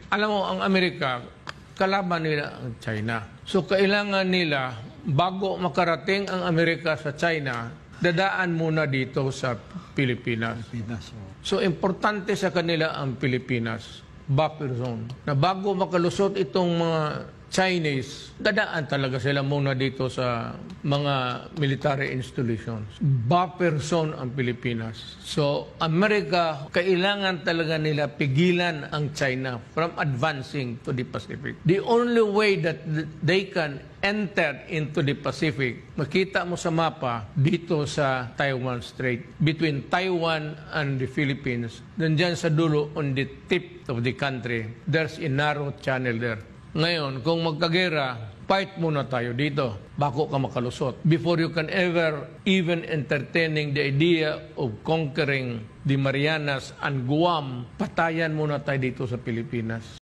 Alam mo, ang Amerika, kalaban nila ang China. So, kailangan nila, bago makarating ang Amerika sa China, dadaan muna dito sa Pilipinas. So, importante sa kanila ang Pilipinas, buffer zone. Na bago makalusot itong mga Chinese, dadaan talaga sila muna dito sa mga military installations. Buffer zone ang Pilipinas. So, Amerika, kailangan talaga nila pigilan ang China from advancing to the Pacific. The only way that they can enter into the Pacific, makita mo sa mapa, dito sa Taiwan Strait, between Taiwan and the Philippines, nandyan sa dulo, on the tip of the country, there's a narrow channel there. Ngayon, kung magkagera, fight muna tayo dito bago ka makalusot. Before you can ever even entertaining the idea of conquering the Marianas and Guam, patayan muna tayo dito sa Pilipinas.